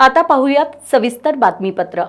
आता पाहूयात सविस्तर बातमीपत्र।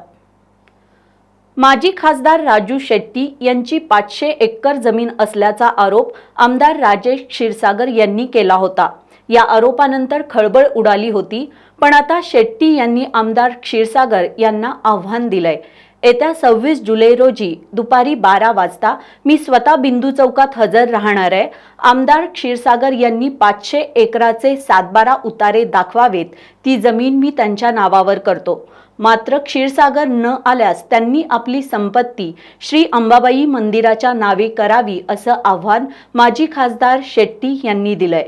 माजी खासदार राजू शेट्टी यांची 500 एकर जमीन असल्याचा आरोप आमदार राजेश क्षीरसागर यांनी केला होता। या आरोपानंतर खळबळ उडाली होती, पण आता शेट्टी यांनी आमदार क्षीरसागर यांना आव्हान दिलंय। येत्या 26 जुलै रोजी दुपारी 12 वाजता मी स्वतः बिंदू चौकात हजर राहणार आहे। आमदार क्षीरसागर यांनी 500 एकराचे 7-12 उतारे दाखवावेत, ती जमीन मी त्यांच्या नावावर करतो। मात्र क्षीरसागर न आल्यास त्यांनी आपली संपत्ती श्री अंबाबाई मंदिराच्या नावे करावी, असं आव्हान माजी खासदार शेट्टी यांनी दिलंय।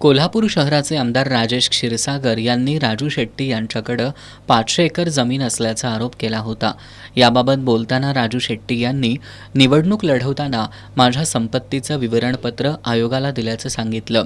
कोल्हापूर शहराचे आमदार राजेश क्षीरसागर यांनी राजू शेट्टी यांच्याकडे 500 एकर जमीन असल्याचा आरोप केला होता। याबाबत बोलताना राजू शेट्टी यांनी निवडणूक लढवताना माझ्या संपत्तीचं विवरणपत्र आयोगाला दिल्याचं सांगितलं।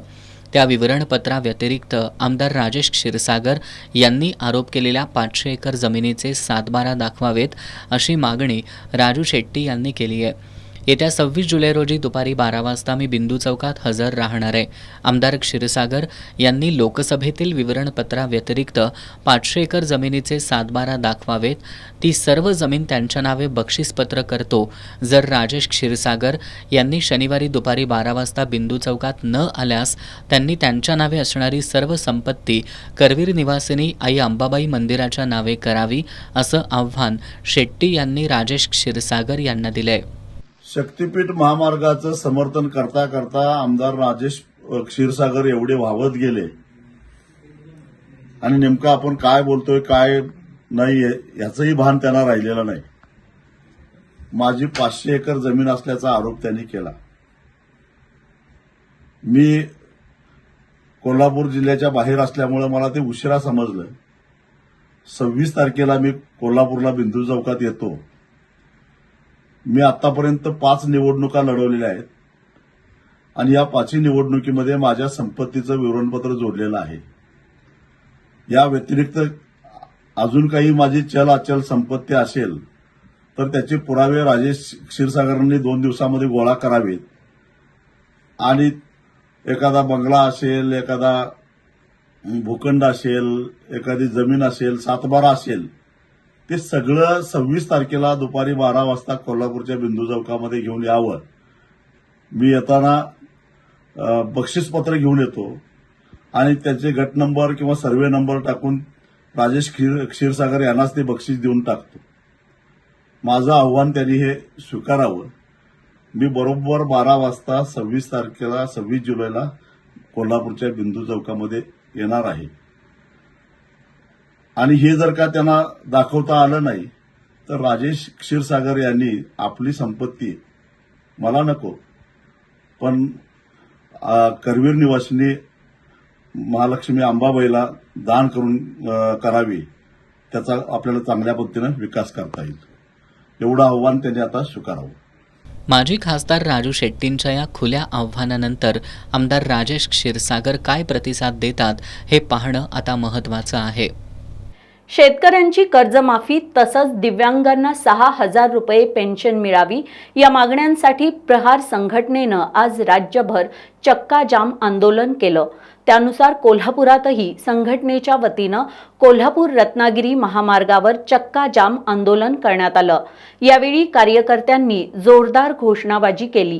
त्या विवरणपत्राव्यतिरिक्त आमदार राजेश क्षीरसागर यांनी आरोप केलेल्या 500 एकर जमिनीचे 7-12 दाखवावेत, अशी मागणी राजू शेट्टी यांनी केली आहे। येत्या 26 जुलै रोजी दुपारी 12 वाजता मी बिंदू चौकात हजर राहणार आहे। आमदार क्षीरसागर यांनी लोकसभेतील विवरणपत्राव्यतिरिक्त 500 एकर जमिनीचे 7-12 दाखवावेत, ती सर्व जमीन त्यांच्या नावे बक्षीसपत्र करतो। जर राजेश क्षीरसागर यांनी शनिवारी दुपारी 12 वाजता बिंदू चौकात न आल्यास त्यांनी त्यांच्या नावे असणारी सर्व संपत्ती करवीर निवासिनी आई अंबाबाई मंदिराच्या नावे करावी, असं आव्हान शेट्टी यांनी राजेश क्षीरसागर यांना दिलंय। शक्तीपीठ महामार्गाचं समर्थन करता करता आमदार राजेश क्षीरसागर एवढे वाहवत गेले आणि नेमकं आपण काय बोलतोय काय नाही याचंही भान त्यांना राहिलेलं नाही। माझी 500 एकर जमीन असल्याचा आरोप त्यांनी केला। मी कोल्हापूर जिल्ह्याच्या बाहेर असल्यामुळे मला ते उशिरा समजलं। 26 तारखेला मी कोल्हापूरला बिंदू चौकात येतो। मी आतापर्यंत 5 निवडणुका लढवलेल्या आहेत आणि या 5 निवडणुकीमध्ये माझ्या संपत्तीचं विवरणपत्र जोडलेलं आहे। या व्यतिरिक्त अजून काही माझी चल अचल संपत्ती असेल तर त्याचे पुरावे राजेश क्षीरसागरांनी 2 दिवसामध्ये गोळा करावेत आणि एखादा बंगला असेल, एखादा भूखंड असेल, एखादी जमीन असेल, 7-12 असेल, ते सगळं 26 तारखेला दुपारी 12 वाजता कोल्हापूरच्या बिंदू चौकामध्ये घेऊन यावं। मी येताना बक्षीसपत्र घेऊन येतो आणि त्याचे गट नंबर किंवा सर्वे नंबर टाकून राजेश क्षीरसागर यांनाच ते बक्षीस देऊन टाकतो। माझं आव्हान त्यांनी हे स्वीकारावं। मी बरोबर 12 वाजता 26 जुलैला कोल्हापूरच्या बिंदू चौकामध्ये येणार आहे आणि हे जर का त्यांना दाखवता आलं नाही तर राजेश क्षीरसागर यांनी आपली संपत्ती मला नको पण करवीर निवासिनी महालक्ष्मी अंबाबाईला दान करून करावी, त्याचा आपल्याला चांगल्या पद्धतीने विकास करता येईल, एवढं आव्हान त्यांनी आता स्वीकारावं। माजी खासदार राजू शेट्टींच्या या खुल्या आव्हानानंतर आमदार राजेश क्षीरसागर काय प्रतिसाद देतात हे पाहणं आता महत्त्वाचं आहे। शेतकऱ्यांची कर्जमाफी तसंच दिव्यांगांना 6,000 रुपये पेन्शन मिळावी या मागण्यांसाठी प्रहार संघटनेनं आज राज्यभर चक्काजाम आंदोलन केलं। त्यानुसार कोल्हापुरातही संघटनेच्या वतीनं कोल्हापूर रत्नागिरी महामार्गावर चक्काजाम आंदोलन करण्यात आलं। यावेळी कार्यकर्त्यांनी जोरदार घोषणाबाजी केली।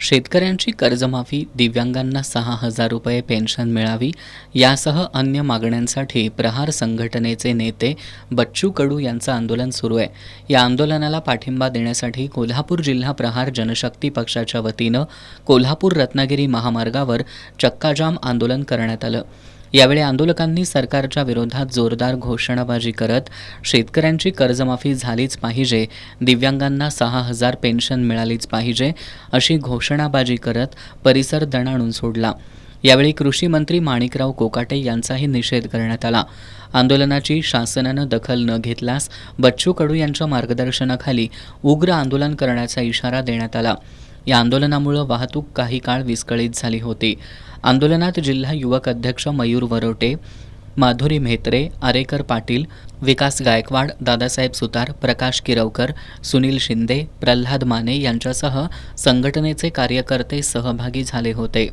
शेतकऱ्यांची कर्जमाफी, दिव्यांगांना 6,000 रुपये पेन्शन मिळावी यासह अन्य मागण्यांसाठी प्रहार संघटनेचे नेते बच्चू कडू यांचं आंदोलन सुरू आहे। या आंदोलनाला पाठिंबा देण्यासाठी कोल्हापूर जिल्हा प्रहार जनशक्ती पक्षाच्या वतीनं कोल्हापूर रत्नागिरी महामार्गावर चक्काजाम आंदोलन करण्यात आलं। यावेळी आंदोलकांनी सरकारच्या विरोधात जोरदार घोषणाबाजी करत शेतकऱ्यांची कर्जमाफी झालीच पाहिजे, दिव्यांगांना 6,000 पेन्शन मिळालीच पाहिजे अशी घोषणाबाजी करत परिसर दणाणून सोडला। यावेळी कृषी मंत्री माणिकराव कोकाटे यांचाही निषेध करण्यात आला। आंदोलनाची शासनानं दखल न घेतल्यास बच्चू कडू यांच्या मार्गदर्शनाखाली उग्र आंदोलन करण्याचा इशारा देण्यात आला। या आंदोलनामुळे वाहतूक काही काळ विस्कळीत झाली होती। आंदोलनात जिल्हा युवक अध्यक्ष मयूर वरोटे, माधुरी म्हेत्रे, आरेकर पाटील, विकास गायकवाड, दादासाहेब सुतार, प्रकाश किरवकर, सुनील शिंदे, प्रल्हाद माने यांच्यासह संघटनेचे कार्यकर्ते सहभागी झाले होते।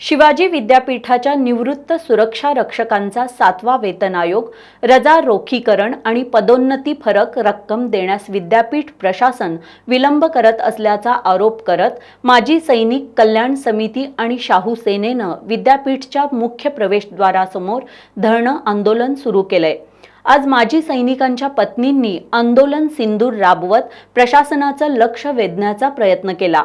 शिवाजी विद्यापीठाच्या निवृत्त सुरक्षा रक्षकांचा 7वा वेतन आयोग, रजा रोखीकरण आणि पदोन्नती फरक रक्कम देण्यास विद्यापीठ प्रशासन विलंब करत असल्याचा आरोप करत माजी सैनिक कल्याण समिती आणि शाहू सेनेनं विद्यापीठच्या मुख्य प्रवेशद्वारासमोर धरणं आंदोलन सुरू केलंय. आज माजी सैनिकांच्या पत्नींनी आंदोलन सिंदूर राबवत प्रशासनाचं लक्ष वेधण्याचा प्रयत्न केला.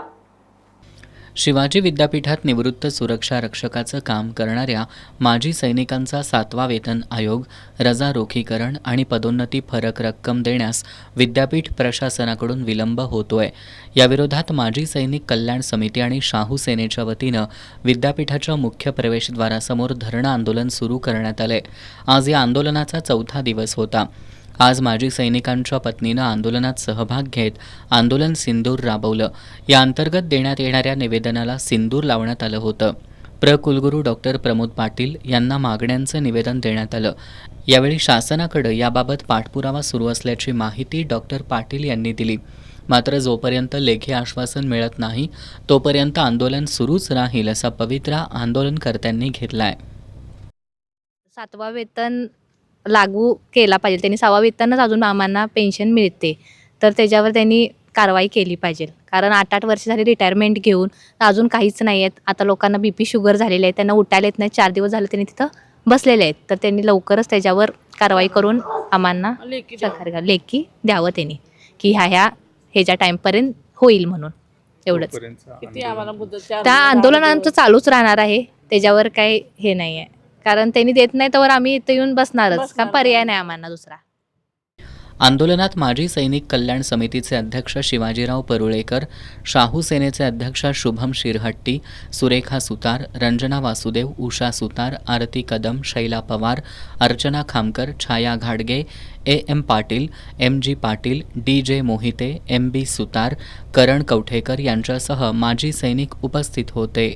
शिवाजी विद्यापीठात निवृत्त सुरक्षा रक्षकाचं काम करणाऱ्या माजी सैनिकांचा 7वा वेतन आयोग, रजा रोखीकरण आणि पदोन्नती फरक रक्कम देण्यास विद्यापीठ प्रशासनाकडून विलंब होतोय. याविरोधात माजी सैनिक कल्याण समिती आणि शाहू सेनेच्या वतीनं विद्यापीठाच्या मुख्य प्रवेशद्वारासमोर धरणं आंदोलन सुरू करण्यात आलंय. आज या आंदोलनाचा 4था दिवस होता. आज माजी सैनिकांच्या पत्नीनं आंदोलनात सहभाग घेत आंदोलन सिंदूर राबवलं. या अंतर्गत देण्यात येणाऱ्या निवेदनाला सिंदूर लावण्यात आलं होतं. कुलगुरू डॉक्टर प्रमोद पाटील यांना मागण्यांचं निवेदन देण्यात आलं. यावेळी शासनाकडे याबाबत पाठपुरावा सुरू असल्याची माहिती डॉक्टर पाटील यांनी दिली. मात्र जोपर्यंत लेखी आश्वासन मिळत नाही तोपर्यंत आंदोलन सुरूच राहील असा पवित्रा आंदोलनकर्त्यांनी घेतलाय. 7वा वेतन लागू केला पाहिजे. त्यांनी 6वा वेतनच अजून आम्हाला पेन्शन मिळते, तर त्याच्यावर त्यांनी कारवाई केली पाहिजे. कारण 8-8 वर्ष झाली रिटायरमेंट घेऊन अजून काहीच नाही आहेत. आता लोकांना BP शुगर झालेली आहे, त्यांना उठायला येत नाही. 4 दिवस झाले त्यांनी तिथं बसलेले आहेत. तर त्यांनी लवकरच त्याच्यावर कारवाई करून आम्हाला सरकारी लेखी द्यावं त्यांनी, की ह्याच्या टाईमपर्यंत होईल म्हणून. एवढंच. त्या आंदोलन आमचं चालूच राहणार आहे. त्याच्यावर काही हे नाही आहे. कारण त्यांनी देत नाही तर आम्ही इथे येऊन बसणारच. का पर्याय नाही आम्हाला दुसरा. आंदोलनात माजी सैनिक कल्याण समितीचे अध्यक्ष शिवाजीराव परुळेकर, शाहू सेनेचे अध्यक्ष शुभम शिरहट्टी, सुरेखा सुतार, रंजना वासुदेव, उषा सुतार, आरती कदम, शैला पवार, अर्चना खामकर, छाया घाडगे, AM Patil, MG Patil, DJ Mohite, MB सुतार, करण कवठेकर यांच्यासह माजी सैनिक उपस्थित होते.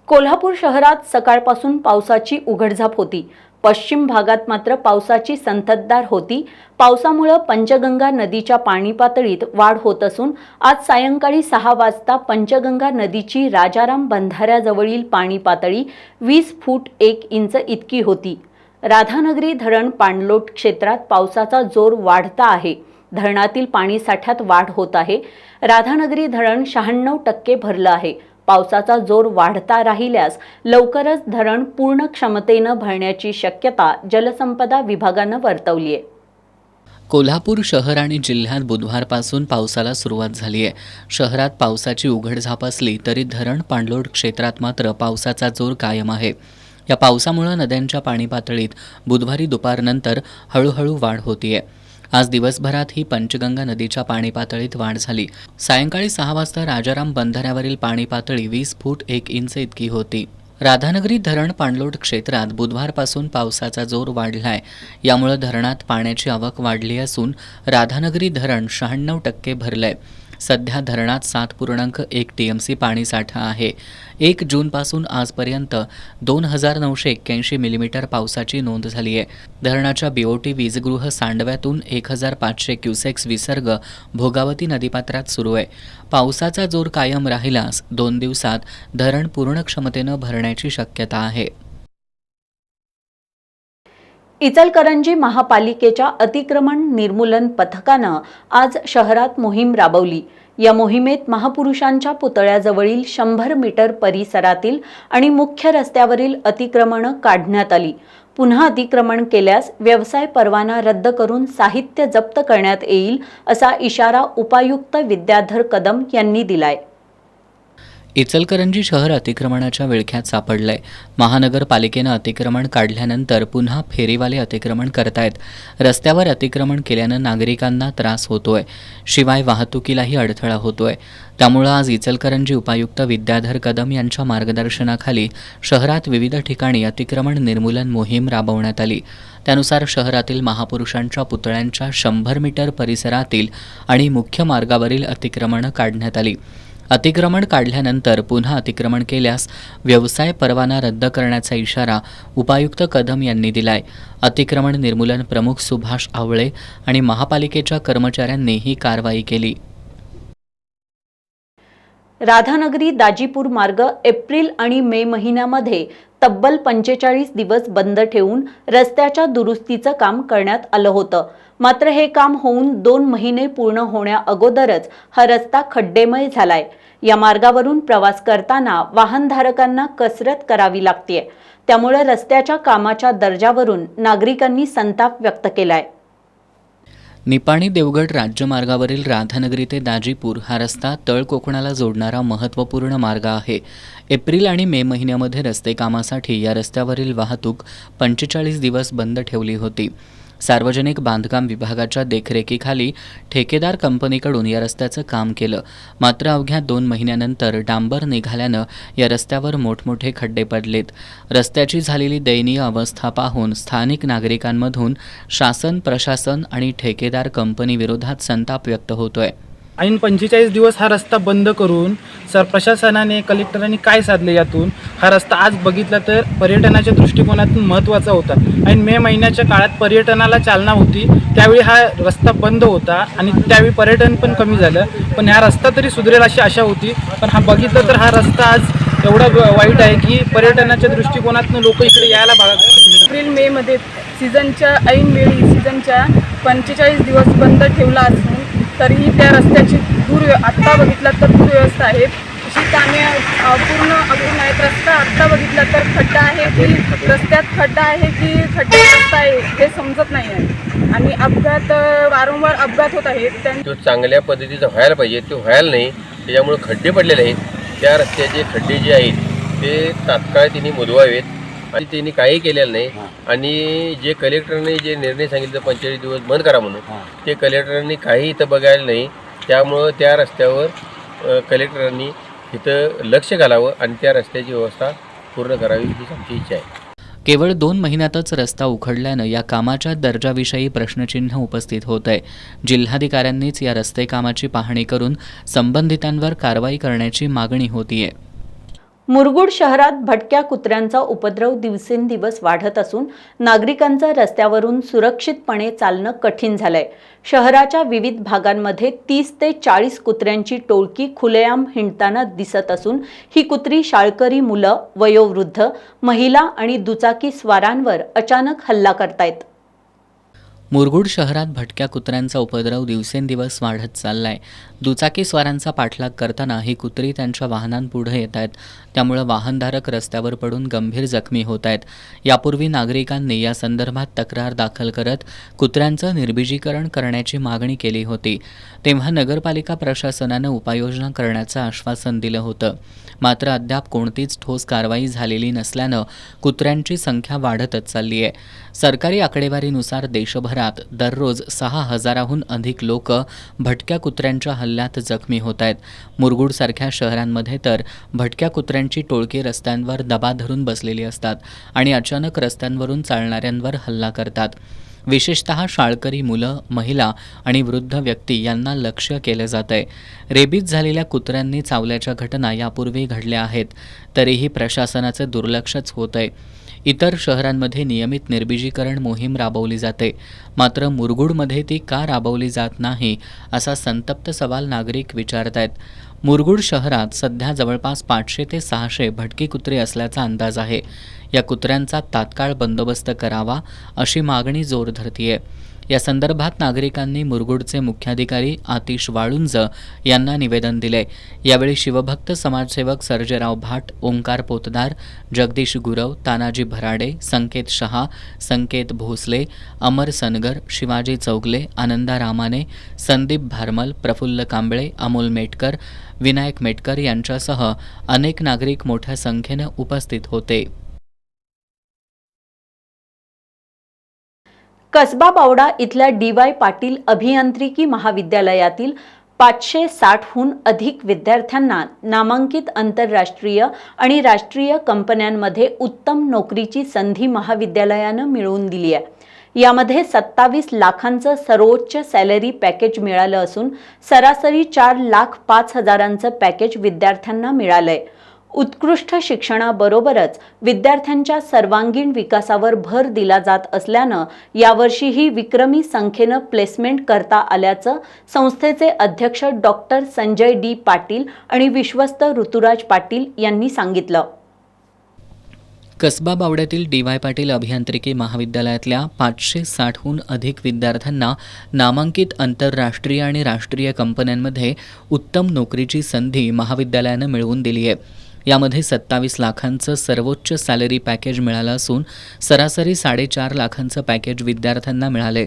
कोल्हापूर शहरात सकाळपासून पावसाची उघडझाप होती. पश्चिम भागात मात्र पावसाची संततधार होती. पावसामुळे पंचगंगा नदीच्या पाणी पातळीत वाढ होत असून आज सायंकाळी 6 वाजता पंचगंगा नदीची राजाराम बंधाऱ्याजवळील पाणी पातळी 20 फूट 1 इंच इतकी होती. राधानगरी धरण पाणलोट क्षेत्रात पावसाचा जोर वाढता आहे. धरणातील पाणी साठ्यात वाढ होत आहे. राधानगरी धरण 96% भरलं आहे. पावसाचा जोर वाढता राहिल्यास लवकरच धरण पूर्ण क्षमतेनं भरण्याची शक्यता जलसंपदा विभागानं वर्तवली आहे. कोल्हापूर शहर आणि जिल्ह्यात बुधवारपासून पावसाला सुरुवात झाली आहे. शहरात पावसाची उघडझाप असली तरी धरण पाणलोट क्षेत्रात मात्र पावसाचा जोर कायम आहे. या पावसामुळे नद्यांच्या पाणी पातळीत बुधवारी दुपारनंतर हळूहळू वाढ होतीये. आज दिवसभरात ही पंचगंगा नदीच्या पाणी पातळीत वाढ झाली. सायंकाळी 6 वाजता राजाराम बंधाऱ्यावरील पाणी पातळी 20 फूट 1 इंच इतकी होती. राधानगरी धरण पाणलोट क्षेत्रात बुधवारपासून पावसाचा जोर वाढलाय. यामुळे धरणात पाण्याची आवक वाढली असून राधानगरी धरण 96% भरलंय. सध्या धरणात 7.1 TMC पाणीसाठा आहे. 1 जूनपासून आजपर्यंत 2981 मिलीमीटर पावसाची नोंद झाली आहे. धरणाच्या BOT वीजगृह सांडव्यातून 1500 क्युसेक्स विसर्ग भोगावती नदीपात्रात सुरू आहे. पावसाचा जोर कायम राहिल्यास 2 दिवसात धरण पूर्ण क्षमतेनं भरण्याची शक्यता आहे. इचलकरंजी महापालिकेच्या अतिक्रमण निर्मूलन पथकानं आज शहरात मोहीम राबवली. या मोहिमेत महापुरुषांच्या पुतळ्याजवळील 100 मीटर परिसरातील आणि मुख्य रस्त्यावरील अतिक्रमणं काढण्यात आली. पुन्हा अतिक्रमण केल्यास व्यवसाय परवाना रद्द करून साहित्य जप्त करण्यात येईल असा इशारा उपायुक्त विद्याधर कदम यांनी दिलाय. इचलकरंजी शहर अतिक्रमणाच्या विळख्यात सापडलंय. महानगरपालिकेनं अतिक्रमण काढल्यानंतर पुन्हा फेरीवाले अतिक्रमण करतायत. रस्त्यावर अतिक्रमण केल्यानं नागरिकांना त्रास होतोय, शिवाय वाहतुकीलाही अडथळा होतोय. त्यामुळं आज इचलकरंजी उपायुक्त विद्याधर कदम यांच्या मार्गदर्शनाखाली शहरात विविध ठिकाणी अतिक्रमण निर्मूलन मोहीम राबवण्यात आली. त्यानुसार शहरातील महापुरुषांच्या पुतळ्यांच्या 100 मीटर परिसरातील आणि मुख्य मार्गावरील अतिक्रमणं काढण्यात आली. अतिक्रमण काढल्यानंतर पुन्हा अतिक्रमण केल्यास व्यवसाय परवाना रद्द करण्याचा इशारा उपायुक्त कदम यांनी दिलाय. अतिक्रमण निर्मूलन प्रमुख सुभाष आवळे आणि महापालिकेच्या कर्मचाऱ्यांनी ही कारवाई केली. राधानगरी दाजीपूर मार्ग एप्रिल आणि मे महिन्यामध्ये तब्बल 45 दिवस बंद ठेवून रस्त्याच्या दुरुस्तीचं काम करण्यात आलं होतं. मात्र हे काम होऊन 2 महिने पूर्ण होण्या अगोदरच हा रस्ता खड्डेमय झालाय. या मार्गावरून प्रवास करताना वाहनधारकांना कसरत करावी लागतेय. त्यामुळे रस्त्याच्या कामाच्या दर्जावरून नागरिकांनी संताप व्यक्त केलाय. निपाणी देवगड राज्यमार्गावरील राधानगरी ते दाजीपूर हा रस्ता तळ कोकणाला जोडणारा महत्त्वपूर्ण मार्ग आहे. एप्रिल आणि मे महिन्यामध्ये रस्ते कामासाठी या रस्त्यावरील वाहतूक 45 दिवस बंद ठेवली होती. सार्वजनिक बांधकाम विभागाच्या देखरेखीखाली ठेकेदार कंपनीकडून या रस्त्याचं काम केलं. मात्र अवघ्या 2 महिन्यानंतर डांबर निघाल्यानं या रस्त्यावर मोठमोठे खड्डे पडलेत. रस्त्याची झालेली दयनीय अवस्था पाहून स्थानिक नागरिकांमधून शासन, प्रशासन आणि ठेकेदार कंपनीविरोधात संताप व्यक्त होतोय. ऐन 45 दिवस हा रस्ता बंद करून प्रशासनाने, कलेक्टरांनी काय साधले यातून? हा रस्ता आज बघितला तर पर्यटनाच्या दृष्टिकोनातून महत्त्वाचा होता. ऐन मे महिन्याच्या काळात पर्यटनाला चालना होती, त्यावेळी हा रस्ता बंद होता आणि त्यावेळी पर्यटन पण कमी झालं. पण हा रस्ता तरी सुधरेल अशी आशा होती. पण हा बघितलं तर हा रस्ता आज एवढा वाईट आहे की पर्यटनाच्या दृष्टिकोनातून लोक इकडे यायला भाग. एप्रिल मे मध्ये सीझनच्या ऐन वेळी सीझनच्या 45 दिवस बंद ठेवला असून तरीही त्या रस्त्याची आत्ता बघितला तर दुर्व्यवस्था आहे. अशी कामे पूर्ण अपूर्ण आहेत. रस्ता आत्ता बघितला तर खड्डा आहे की रस्त्यात खड्डा आहे की खड्ड्यात रस्ता आहे हे समजत नाही आहे. आणि अपघात वारंवार अपघात होत आहेत. तो चांगल्या पद्धतीचा व्हायला पाहिजे, तो व्हायला नाही. त्याच्यामुळे खड्डे पडलेले आहेत. त्या रस्त्याचे खड्डे जे आहेत ते तात्काळ त्यांनी मुदवावेत आणि त्यांनी काही केलेलं नाही. आणि जे कलेक्टरने जे निर्णय सांगितलं 45 दिवस बंद करा म्हणून, ते कलेक्टरांनी काही इथं बघायला नाही. त्यामुळं त्या रस्त्यावर कलेक्टरांनी इथं लक्ष घालावं आणि त्या रस्त्याची व्यवस्था पूर्ण करावी हीच आमची इच्छा आहे. केवळ 2 महिन्यातच रस्ता उखडल्यानं या कामाच्या दर्जाविषयी प्रश्नचिन्ह उपस्थित होत आहे. जिल्हाधिकाऱ्यांनीच या रस्ते कामाची पाहणी करून संबंधितांवर कारवाई करण्याची मागणी होतीये. मुरगुड शहरात भटक्या कुत्र्यांचा उपद्रव दिवसेंदिवस वाढत असून नागरिकांचं रस्त्यावरून सुरक्षितपणे चालणं कठीण झालंय. शहराच्या विविध भागांमध्ये 30 ते 40 कुत्र्यांची टोळकी खुलेआम हिंडताना दिसत असून ही कुत्री शाळकरी मुलं, वयोवृद्ध, महिला आणि दुचाकी स्वारांवर अचानक हल्ला करतायत. मुरगुड शहरात भटक्या कुत्र्यांचा उपद्रव दिवसेंदिवस वाढत चाललाय. दुचाकी स्वारांचा पाठलाग करताना ही कुत्री त्यांच्या वाहनांपुढे येत आहेत. त्यामुळे वाहनधारक रस्त्यावर पडून गंभीर जखमी होत आहेत. यापूर्वी नागरिकांनी या संदर्भात तक्रार दाखल करत कुत्र्यांचं निर्बीजीकरण करण्याची मागणी केली होती. तेव्हा नगरपालिका प्रशासनानं उपाययोजना करण्याचं आश्वासन दिलं होतं. मात्र अद्याप कोणतीच ठोस कारवाई झालेली नसल्यानं कुत्र्यांची संख्या वाढतच चालली आहे. सरकारी आकडेवारीनुसार देशभरात दररोज 6,000हून अधिक लोक भटक्या कुत्र्यांच्या हल्ल्यात जखमी होत आहेत. मुरगुडसारख्या शहरांमध्ये तर भटक्या कुत्र्यांची टोळकी रस्त्यांवर दबा धरून बसलेली असतात आणि अचानक रस्त्यांवरून चालणाऱ्यांवर हल्ला करतात. विशेषतः शाळकरी मुलं, महिला आणि वृद्ध व्यक्ती यांना लक्ष्य केलं जात आहे. रेबीज झालेल्या कुत्र्यांनी चावल्याच्या घटना यापूर्वी घडल्या आहेत. तरीही प्रशासनाचं दुर्लक्षच होत आहे. इतर शहरांमध्ये नियमित निर्बीजीकरण मोहीम राबवली जाते, मात्र मुरगुडमध्ये ती का राबवली जात नाही असा संतप्त सवाल नागरिक विचारत आहेत. मुरगुड शहरात सध्या जवळपास 500 ते 600 भटकी कुत्रे असल्याचा अंदाज आहे. या कुत्र्यांचा तात्काळ बंदोबस्त करावा अशी मागणी जोर धरतीये. या संदर्भात नागरिकांनी मुरगुडचे मुख्याधिकारी आतिश वाळुंज यांना निवेदन दिले. यावेळी शिवभक्त समाजसेवक सर्जेराव भाट, ओंकार पोतदार, जगदीश गुरव, तानाजी भराडे, संकेत शहा, संकेत भोसले, अमर सनगर, शिवाजी चौगले, आनंदा रामाने, संदीप भारमल, प्रफुल्ल कांबळे, अमोल मेटकर, विनायक मेटकर यांच्यासह अनेक नागरिक मोठ्या संख्येनं उपस्थित होते. कसबा बावडा इथल्या डी.वाय. पाटील अभियांत्रिकी महाविद्यालयातील 560हून अधिक विद्यार्थ्यांना नामांकित आंतरराष्ट्रीय आणि राष्ट्रीय कंपन्यांमध्ये उत्तम नोकरीची संधी महाविद्यालयानं मिळवून दिली आहे. यामध्ये 27 लाखांचं सर्वोच्च सॅलरी पॅकेज मिळालं असून सरासरी 4,05,000चं पॅकेज विद्यार्थ्यांना मिळालंय. उत्कृष्ट शिक्षणाबरोबरच विद्यार्थ्यांच्या सर्वांगीण विकासावर भर दिला जात असल्यानं यावर्षीही विक्रमी संख्येनं प्लेसमेंट करता आल्याचं संस्थेचे अध्यक्ष डॉक्टर संजय डी पाटील आणि विश्वस्त ऋतुराज पाटील यांनी सांगितलं. कसबा बावड्यातील डी.वाय. पाटील अभियांत्रिकी महाविद्यालयातल्या 560हून अधिक विद्यार्थ्यांना नामांकित आंतरराष्ट्रीय आणि राष्ट्रीय कंपन्यांमध्ये उत्तम नोकरीची संधी महाविद्यालयानं मिळवून दिली आहे. यामध्ये 27 लाखांचं सर्वोच्च सॅलरी पॅकेज मिळालं असून सरासरी 4.5 लाखांचं पॅकेज विद्यार्थ्यांना मिळाले.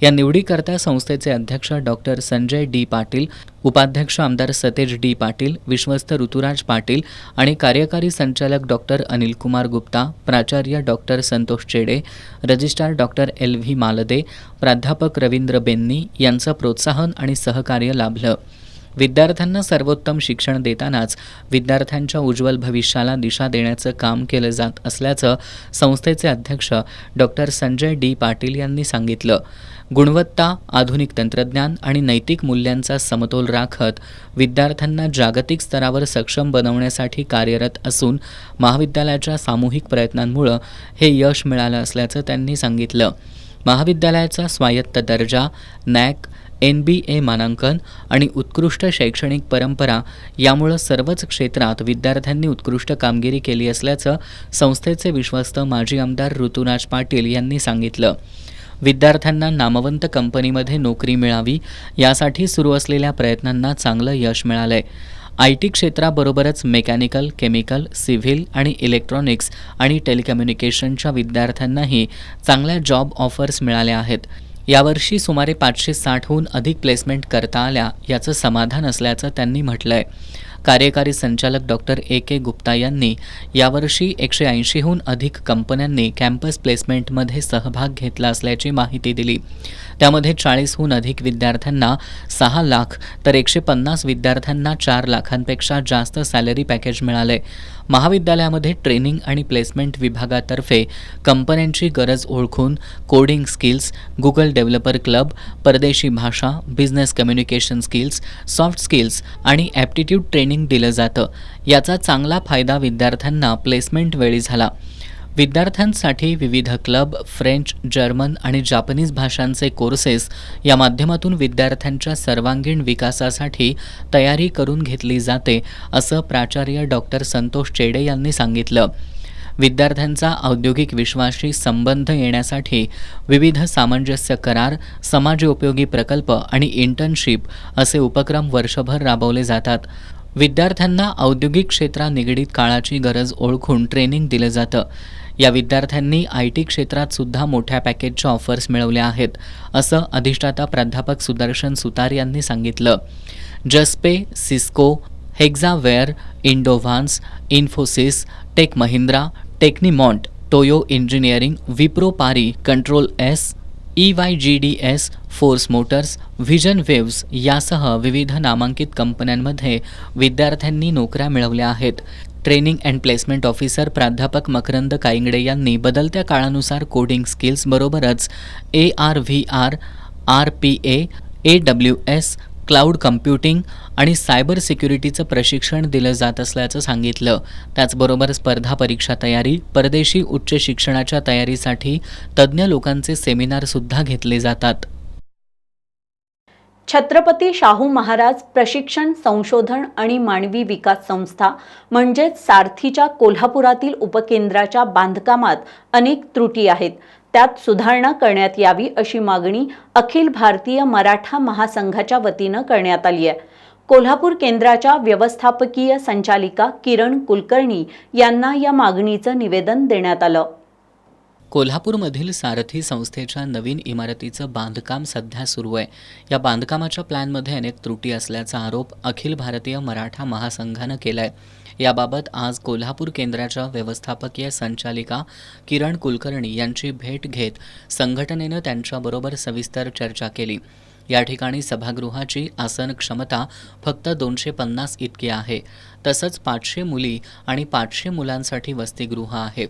या निवडीकरता संस्थेचे अध्यक्ष डॉक्टर संजय डी पाटील, उपाध्यक्ष आमदार सतेज डी पाटील, विश्वस्त ऋतुराज पाटील आणि कार्यकारी संचालक डॉक्टर अनिल कुमार गुप्ता, प्राचार्य डॉक्टर संतोष चेडे, रजिस्ट्रार डॉक्टर LV मालदे, प्राध्यापक रवींद्र बेन्नी यांचं प्रोत्साहन आणि सहकार्य लाभलं. विद्यार्थ्यांना सर्वोत्तम शिक्षण देतानाच विद्यार्थ्यांच्या उज्ज्वल भविष्याला दिशा देण्याचं काम केलं जात असल्याचं संस्थेचे अध्यक्ष डॉक्टर संजय डी पाटील यांनी सांगितलं. गुणवत्ता, आधुनिक तंत्रज्ञान आणि नैतिक मूल्यांचा समतोल राखत विद्यार्थ्यांना जागतिक स्तरावर सक्षम बनवण्यासाठी कार्यरत असून महाविद्यालयाच्या सामूहिक प्रयत्नांमुळे हे यश मिळालं असल्याचं त्यांनी सांगितलं. महाविद्यालयाचा स्वायत्त दर्जा, NAC, NBA मानांकन आणि उत्कृष्ट शैक्षणिक परंपरा यामुळं सर्वच क्षेत्रात विद्यार्थ्यांनी उत्कृष्ट कामगिरी केली असल्याचं संस्थेचे विश्वस्त माजी आमदार ऋतुराज पाटील यांनी सांगितलं. विद्यार्थ्यांना नामवंत कंपनीमध्ये नोकरी मिळावी यासाठी सुरू असलेल्या प्रयत्नांना चांगलं यश मिळालंय. IT क्षेत्राबरोबरच मेकॅनिकल, केमिकल, सिव्हिल आणि इलेक्ट्रॉनिक्स आणि टेलिकम्युनिकेशनच्या विद्यार्थ्यांनाही चांगल्या जॉब ऑफर्स मिळाल्या आहेत. यावर्षी सुमारे 560हून अधिक प्लेसमेंट करता आल्या याचं समाधान असल्याचं त्यांनी म्हटलंय. कार्यकारी संचालक डॉक्टर AK गुप्ता यांनी यावर्षी 180हून अधिक कंपन्यांनी कॅम्पस प्लेसमेंटमध्ये सहभाग घेतला असल्याची माहिती दिली. त्यामध्ये 40हून अधिक विद्यार्थ्यांना 6 लाख तर 150 विद्यार्थ्यांना 4 लाखांपेक्षा जास्त सॅलरी पॅकेज मिळाले. महाविद्यालयामध्ये ट्रेनिंग आणि प्लेसमेंट विभागातर्फे कंपन्यांची गरज ओळखून coding skills, Google developer club, परदेशी भाषा, business communication skills, soft skills आणि ॲप्टिट्यूड ट्रेनिंग दिलं जातं. याचा चांगला फायदा विद्यार्थ्यांना प्लेसमेंट वेळी झाला. विद्यार्थ्यांसाठी विविध क्लब, फ्रेंच, जर्मन आणि जापनीज भाषांचे कोर्सेस या माध्यमातून विद्यार्थ्यांच्या सर्वांगीण विकासासाठी तयारी करून घेतली जाते, असं प्राचार्य डॉक्टर संतोष चेडे यांनी सांगितलं. विद्यार्थ्यांचा औद्योगिक विश्वाशी संबंध येण्यासाठी विविध सामंजस्य करार, समाजोपयोगी प्रकल्प आणि इंटर्नशिप असे उपक्रम वर्षभर राबवले जातात. विद्यार्थ्यांना औद्योगिक क्षेत्रानिगडीत काळाची गरज ओळखून ट्रेनिंग दिलं जातं. या विद्यार्थ्यांनी IT क्षेत्रात सुद्धा मोठ्या पॅकेजच्या ऑफर्स मिळवल्या आहेत, असं अधिष्ठाता प्राध्यापक सुदर्शन सुतार यांनी सांगितलं. Juspay, Cisco, Hexaware, Indovance, Infosys, Tech Mahindra, Tecnimont, Toyo Engineering, Wipro Pari, Control S, EYGDS, Force Motors, Vision Waves यासह विविध नामांकित कंपन्यांमध्ये विद्यार्थ्यांनी नोकऱ्या मिळवल्या आहेत. ट्रेनिंग अँड प्लेसमेंट ऑफिसर प्राध्यापक मकरंद कायंगडे यांनी बदलत्या काळानुसार कोडिंग स्किल्स बरोबरच AR/VR, RPA, AWS, cloud computing आणि सायबर सिक्युरिटीचं प्रशिक्षण दिलं जात असल्याचं सांगितलं. त्याचबरोबर स्पर्धा परीक्षा तयारी, परदेशी उच्च शिक्षणाच्या तयारीसाठी तज्ज्ञ लोकांचे सेमिनारसुद्धा घेतले जातात. छत्रपती शाहू महाराज प्रशिक्षण, संशोधन आणि मानवी विकास संस्था म्हणजेच सारथीच्या कोल्हापुरातील उपकेंद्राच्या बांधकामात अनेक त्रुटी आहेत. त्यात सुधारणा करण्यात यावी अशी मागणी अखिल भारतीय मराठा महासंघाच्या वतीनं करण्यात आली आहे. कोल्हापूर केंद्राच्या व्यवस्थापकीय संचालिका किरण कुलकर्णी यांना या मागणीचं निवेदन देण्यात आलं. कोल्हापूरमधील सारथी संस्थेच्या नवीन इमारतीचं बांधकाम सध्या सुरू आहे. या बांधकामाच्या प्लॅनमध्ये अनेक त्रुटी असल्याचा आरोप अखिल भारतीय मराठा महासंघानं केला आहे. याबाबत आज कोल्हापूर केंद्राच्या व्यवस्थापकीय संचालिका किरण कुलकर्णी यांची भेट घेत संघटनेनं त्यांच्याबरोबर सविस्तर चर्चा केली. या ठिकाणी सभागृहाची आसन क्षमता फक्त 250 इतकी आहे. तसंच 500 मुली आणि 500 मुलांसाठी वसतिगृह आहे.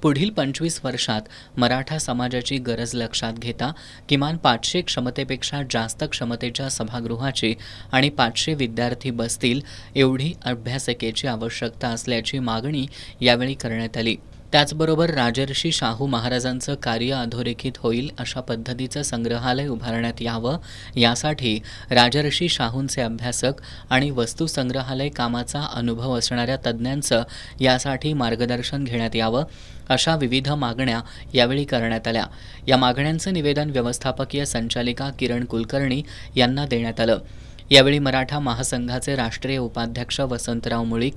पुढील 25 वर्षात मराठा समाजाची गरज लक्षात घेता किमान 500 क्षमतेपेक्षा जास्त क्षमतेच्या सभागृहाची आणि 500 विद्यार्थी बसतील एवढी अभ्यासिकेची आवश्यकता असल्याची मागणी यावेळी करण्यात आली. त्याचबरोबर राजर्षी शाहू महाराजांचं कार्य अधोरेखित होईल अशा पद्धतीचं संग्रहालय उभारण्यात यावं, यासाठी राजर्षी शाहूंचे अभ्यासक आणि वस्तुसंग्रहालय कामाचा अनुभव असणाऱ्या तज्ज्ञांचं यासाठी मार्गदर्शन घेण्यात यावं, अशा विविध मागण्या यावेळी करण्यात आल्या. या मागण्यांचं निवेदन व्यवस्थापकीय संचालिका किरण कुलकर्णी यांना देण्यात आलं. यावेळी मराठा महासंघाचे राष्ट्रीय उपाध्यक्ष वसंतराव मुळीक,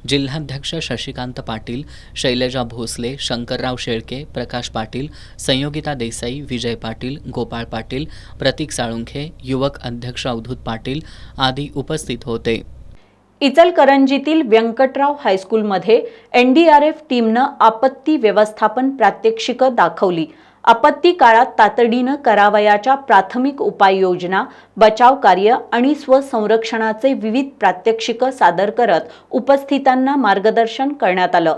जिल्हाध्यक्ष शशिकांत पाटील, शैलजा भोसले, शंकरराव शेळके, प्रकाश पाटील, संयोगिता देसाई, विजय पाटील, गोपाळ पाटील, प्रतीक साळुंखे, युवक अध्यक्ष अवधूत पाटील आदी उपस्थित होते. इचलकरंजीतील व्यंकटराव हायस्कूलमध्ये एनडीआरएफ टीमनं आपत्ती व्यवस्थापन प्रात्यक्षिकं दाखवली. आपत्ती काळात तातडीनं करावयाच्या प्राथमिक उपाययोजना, बचाव कार्य आणि स्वसंरक्षणाचे विविध प्रात्यक्षिकं सादर करत उपस्थितांना मार्गदर्शन करण्यात आलं.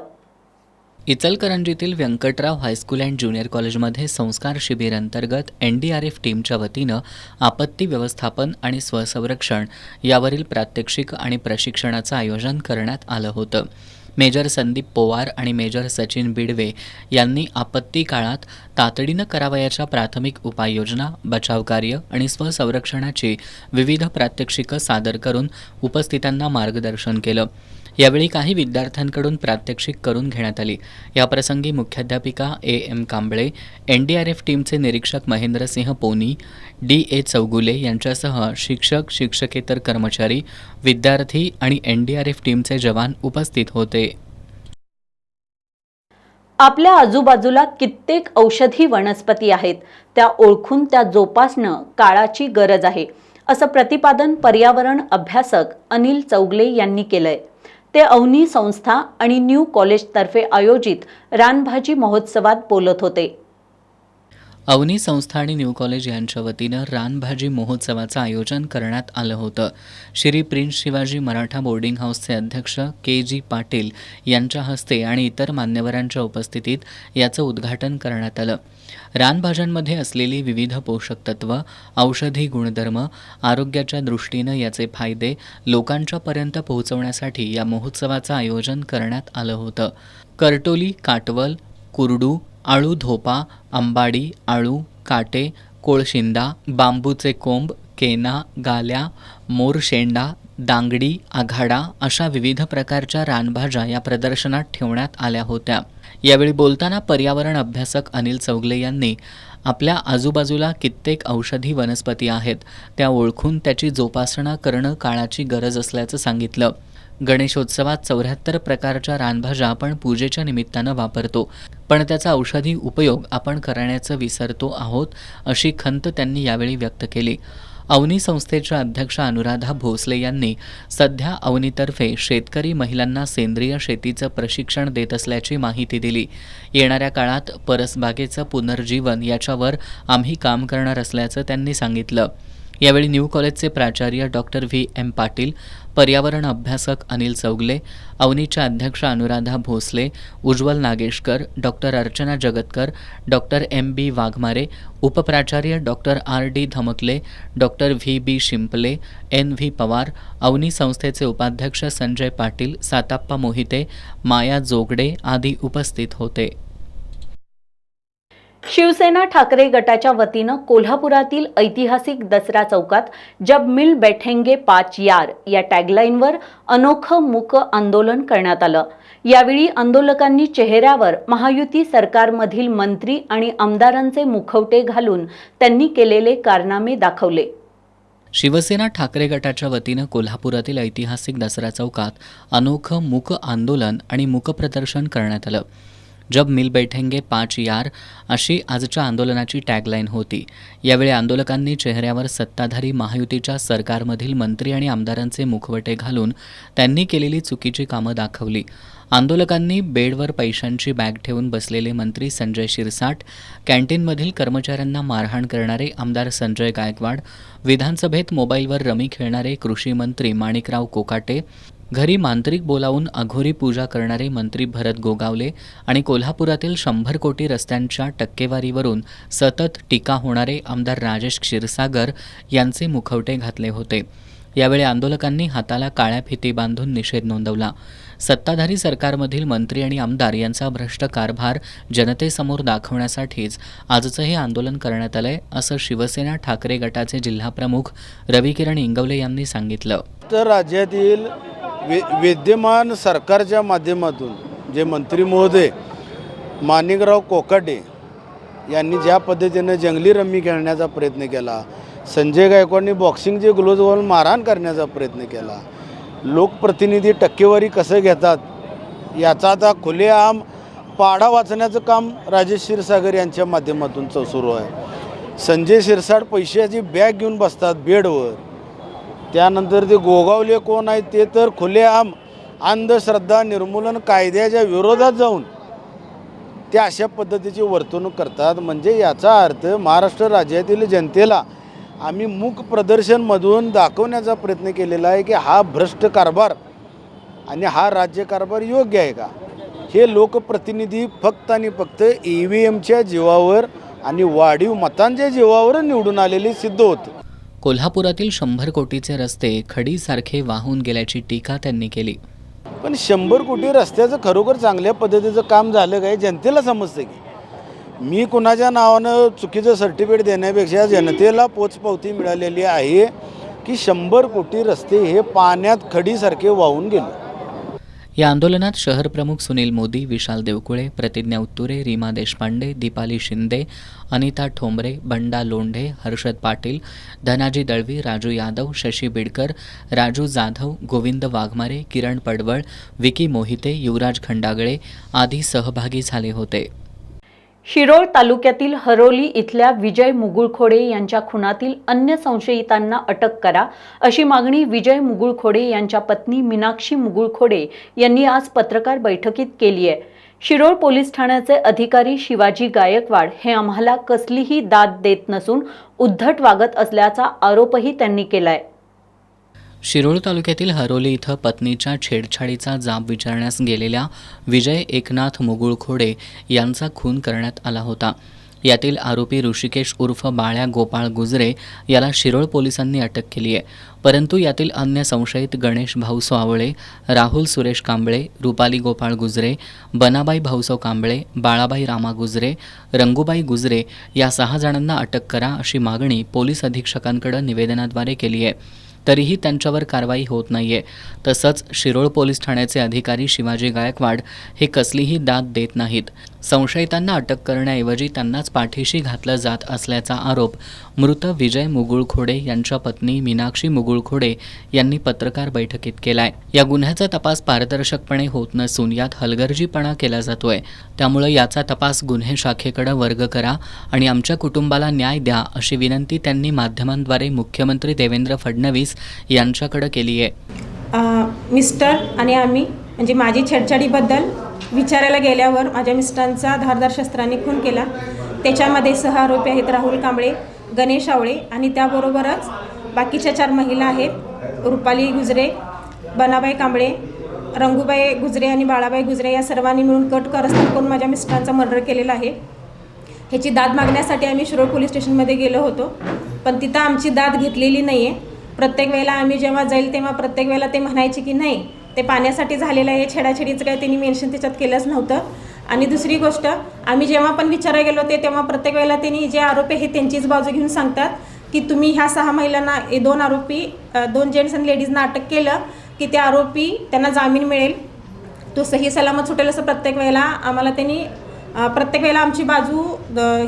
इचलकरंजीतील व्यंकटराव हायस्कूल अँड ज्युनियर कॉलेजमध्ये संस्कार शिबिर अंतर्गत एनडीआरएफ टीमच्या वतीनं आपत्ती व्यवस्थापन आणि स्वसंरक्षण यावरील प्रात्यक्षिक आणि प्रशिक्षणाचं आयोजन करण्यात आलं होतं. मेजर संदीप पोवार आणि मेजर सचिन बिडवे यांनी आपत्ती काळात तातडीनं करावयाच्या प्राथमिक उपाययोजना, बचाव कार्य आणि स्वसंरक्षणाची विविध प्रात्यक्षिकं सादर करून उपस्थितांना मार्गदर्शन केलं. यावेळी काही विद्यार्थ्यांकडून प्रात्यक्षिक करून घेण्यात आली. याप्रसंगी मुख्याध्यापिका एम कांबळे, एनडीआरएफ टीमचे निरीक्षक महेंद्रसिंह पोनी, डी चौगुले यांच्यासह शिक्षक, शिक्षकेतर कर्मचारी, विद्यार्थी आणि एनडीआरएफ टीमचे जवान उपस्थित होते. आपल्या आजूबाजूला कित्येक औषधी वनस्पती आहेत, त्या ओळखून त्या जोपासणं काळाची गरज आहे, असं प्रतिपादन पर्यावरण अभ्यासक अनिल चौगले यांनी केलंय. ते अवनी संस्था आणि न्यू कॉलेजतर्फे आयोजित रानभाजी महोत्सवात बोलत होते. अवनी संस्था आणि न्यू कॉलेज यांच्या वतीनं रानभाजी महोत्सवाचं आयोजन करण्यात आलं होतं. श्री प्रिन्स शिवाजी मराठा बोर्डिंग हाऊसचे अध्यक्ष के.जी. पाटील यांच्या हस्ते आणि इतर मान्यवरांच्या उपस्थितीत याचं उद्घाटन करण्यात आलं. रानभाज्यांमध्ये असलेली विविध पोषक तत्व, औषधी गुणधर्म, आरोग्याच्या दृष्टीनं याचे फायदे लोकांच्यापर्यंत पोहोचवण्यासाठी या महोत्सवाचं आयोजन करण्यात आलं होतं. करटोली, काटवल, कुरडू, आळू धोपा, आंबाडी, आळू, काटे, कोळशिंदा, बांबूचे कोंब, केना, गाल्या, मोरशेंडा, दांगडी, आघाडा अशा विविध प्रकारच्या रानभाज्या या प्रदर्शनात ठेवण्यात आल्या होत्या. यावेळी बोलताना पर्यावरण अभ्यासक अनिल चौगले यांनी आपल्या आजूबाजूला कित्येक औषधी वनस्पती आहेत, त्या ओळखून त्याची जोपासना करणं काळाची गरज असल्याचं सांगितलं. गणेशोत्सवात 74 प्रकारच्या रानभाज्या आपण पूजेच्या निमित्तानं वापरतो, पण त्याचा औषधी उपयोग आपण करण्याचं विसरतो आहोत, अशी खंत त्यांनी यावेळी व्यक्त केली. अवनी संस्थेच्या अध्यक्ष अनुराधा भोसले यांनी सध्या अवनीतर्फे शेतकरी महिलांना सेंद्रिय शेतीचं प्रशिक्षण देत असल्याची माहिती दिली. येणाऱ्या काळात परसबागेचं पुनर्जीवन याच्यावर आम्ही काम करणार असल्याचं त्यांनी सांगितलं. यावेळी न्यू कॉलेजचे प्राचार्य डॉक्टर व्ही.एम. पाटील, पर्यावरण अभ्यासक अनिल चौगले, अवनीच्या अध्यक्ष Anuradha Bhosale, Ujjwal Nageshkar, doctor Archana Jagatkar, doctor M B. Waghmare, उपप्राचार्य doctor R D. Dhamkale, doctor V B. Shimpale, N V. Pawar, Avni संस्थेचे उपाध्यक्ष संजय पाटील, साताप्पा मोहिते, माया जोगडे आदी उपस्थित होते. शिवसेना ठाकरे गटाच्या वतीनं कोल्हापुरातील ऐतिहासिक दसरा चौकात जब मिल बैठेंगे 5 यार या टॅगलाईनवर अनोखं मूक आंदोलन करण्यात आलं. यावेळी आंदोलकांनी चेहऱ्यावर महायुती सरकारमधील मंत्री आणि आमदारांचे मुखवटे घालून त्यांनी केलेले कारनामे दाखवले. शिवसेना ठाकरे गटाच्या वतीनं कोल्हापुरातील ऐतिहासिक दसरा चौकात अनोखं मूक आंदोलन आणि मूक प्रदर्शन करण्यात आलं. जब मिल बैठेंगे 5 यार अशी आजच्या आंदोलनाची टॅगलाईन होती. यावेळी आंदोलकांनी चेहऱ्यावर सत्ताधारी महायुतीच्या सरकारमधील मंत्री आणि आमदारांचे मुखवटे घालून त्यांनी केलेली चुकीची कामं दाखवली. आंदोलकांनी बेडवर पैशांची बॅग ठेवून बसलेले मंत्री संजय शिरसाट, कॅन्टीनमधील कर्मचाऱ्यांना मारहाण करणारे आमदार संजय गायकवाड, विधानसभेत मोबाईलवर रमी खेळणारे कृषी मंत्री माणिकराव कोकाटे, घरी मांत्रिक बोलावून अघोरी पूजा करणारे मंत्री भरत गोगावले आणि कोल्हापुरातील 100 कोटी रस्त्यांच्या टक्केवारीवरून सतत टीका होणारे आमदार राजेश क्षीरसागर यांचे मुखवटे घातले होते. यावेळी आंदोलकांनी हाताला काळ्या फिती बांधून निषेध नोंदवला. सत्ताधारी सरकारमधील मंत्री आणि आमदार यांचा भ्रष्ट कारभार जनतेसमोर दाखवण्यासाठीच आजचं हे आंदोलन करण्यात आलंय, असं शिवसेना ठाकरे गटाचे जिल्हाप्रमुख रविकिरण इंगवले यांनी सांगितलं. तर राज्यातील विद्यमान सरकारच्या माध्यमातून जे मंत्री महोदय माणिकराव कोकाटे यांनी ज्या पद्धतीनं जंगली रम्मी खेळण्याचा प्रयत्न केला, संजय गायकवाडनी बॉक्सिंगचे ग्लोव्ज घालून मारहाण करण्याचा प्रयत्न केला, लोकप्रतिनिधी टक्केवारी कसं घेतात याचा आता खुलेआम पाढा वाचण्याचं काम राजेश क्षीरसागर यांच्या माध्यमातून सुरू आहे. संजय शिरसाट पैशाची बॅग घेऊन बसतात बेडवर. त्यानंतर ते गोगावले कोण आहेत ते तर खुलेआम अंधश्रद्धा निर्मूलन कायद्याच्या विरोधात जाऊन ते अशा पद्धतीची वर्तणूक करतात. म्हणजे याचा अर्थ महाराष्ट्र राज्यातील जनतेला आम्ही मूक प्रदर्शनमधून दाखवण्याचा प्रयत्न केलेला आहे की हा भ्रष्ट कारभार आणि हा राज्यकारभार योग्य आहे का. हे लोकप्रतिनिधी फक्त आणि फक्त EVMच्या जीवावर आणि वाढीव मतांच्या जीवावर निवडून आलेले सिद्ध होते. कोल्हापुरातील 100 कोटीचे रस्ते खडीसारखे वाहून गेल्याची टीका त्यांनी केली. पण 100 कोटी रस्त्याचं खरोखर चांगल्या पद्धतीचं काम झालं काय जनतेला समजतं की. मी कुणाच्या नावानं चुकीचं सर्टिफिकेट देण्यापेक्षा जनतेला पोचपावती मिळालेली आहे की 100 कोटी रस्ते हे पाण्यात खडीसारखे वाहून गेले. या आंदोलनात शहर प्रमुख सुनील मोदी, विशाल देवकुळे, प्रतिज्ञा उत्तुरे, रीमा देशपांडे, दीपाली शिंदे, अनिता ठोंबरे, बंडा लोंढे, हर्षद पाटील, धनाजी दळवी, राजू यादव, शशी बिडकर, राजू जाधव, गोविंद वाघमारे, किरण पडवळ, विकी मोहिते, युवराज खंडागळे आदी सहभागी झाले होते. शिरोळ तालुक्यातील हरोली इथल्या विजय मुगुळखोडे यांच्या खुनातील अन्य संशयितांना अटक करा, अशी मागणी विजय मुगुळखोडे यांच्या पत्नी मीनाक्षी मुगुळखोडे यांनी आज पत्रकार बैठकीत केली आहे. शिरोळ पोलीस ठाण्याचे अधिकारी शिवाजी गायकवाड हे आम्हाला कसलीही दाद देत नसून उद्धट वागत असल्याचा आरोपही त्यांनी केलाय. शिरोळ तालुक्यातील हरोली इथं पत्नीच्या छेडछाडीचा जाब विचारण्यास गेलेल्या विजय एकनाथ मुगुळखोडे यांचा खून करण्यात आला होता. यातील आरोपी ऋषिकेश उर्फ बाळ्या गोपाळ गुजरे याला शिरोळ पोलिसांनी अटक केली आहे. परंतु यातील अन्य संशयित गणेश भाऊसो आवळे, राहुल सुरेश कांबळे, रुपाली गोपाळ गुजरे, बनाबाई भाऊसो कांबळे, बाळाबाई रामा गुजरे, रंगूबाई गुजरे या 6 जणांना अटक करा, अशी मागणी पोलीस अधीक्षकांकडे निवेदनाद्वारे केली आहे. तरीही त्यांच्यावर कारवाई होत नाहीये. तसंच शिरोळ पोलीस ठाण्याचे अधिकारी शिवाजी गायकवाड हे कसलीही दाद देत नाहीत. संशयितांना अटक करण्याऐवजी त्यांनाच पाठीशी घातलं जात असल्याचा आरोप मृत विजय मुगुळखोडे यांच्या पत्नी मीनाक्षी मुगुळखोडे यांनी पत्रकार बैठकीत केलाय. या गुन्ह्याचा तपास पारदर्शकपणे होत नसून यात हलगर्जीपणा केला जातोय. त्यामुळे याचा तपास गुन्हे शाखेकडे वर्ग करा आणि आमच्या कुटुंबाला न्याय द्या, अशी विनंती त्यांनी माध्यमांद्वारे मुख्यमंत्री देवेंद्र फडणवीस यांच्याकडे केली आहे. मिस्टर आणि आम्ही म्हणजे माझी छेडछाडीबद्दल विचारायला गेल्यावर माझ्या मिस्टरांचा धारदार शस्त्राने खून केला. त्याच्यामध्ये 6 आरोपी आहेत, राहुल कांबळे, गणेश आवळे आणि त्याबरोबरच बाकीच्या 4 महिला आहेत, रुपाली गुजरे, बनाबाई कांबळे, रंगूबाई गुजरे आणि बाळाबाई गुजरे या सर्वांनी मिळून कट कारस्थान करून माझ्या मिस्टरांचा मर्डर केलेला आहे. ह्याची दाद मागण्यासाठी आम्ही शिरोळ पोलीस स्टेशनमध्ये गेलो होतो, पण तिथं आमची दाद घेतलेली नाही आहे. प्रत्येक वेळेला आम्ही जेव्हा जाईल तेव्हा प्रत्येक वेळेला ते म्हणायचे की नाही ते पाण्यासाठी झालेलं आहे, छेडाछेडीचं काय त्यांनी मेन्शन त्याच्यात केलंच नव्हतं. आणि दुसरी गोष्ट, आम्ही जेव्हा पण विचारायला गेलो तेव्हा प्रत्येक वेळेला त्यांनी जे आरोपी आहेत त्यांचीच बाजू घेऊन सांगतात की तुम्ही ह्या 6 महिलांना 2 आरोपी 2 जेंट्स आणि लेडीजना अटक केलं की ते आरोपी त्यांना जामीन मिळेल, तो सही सलामत सुटेल, असं प्रत्येक वेळेला आम्हाला त्यांनी प्रत्येक वेळेला आमची बाजू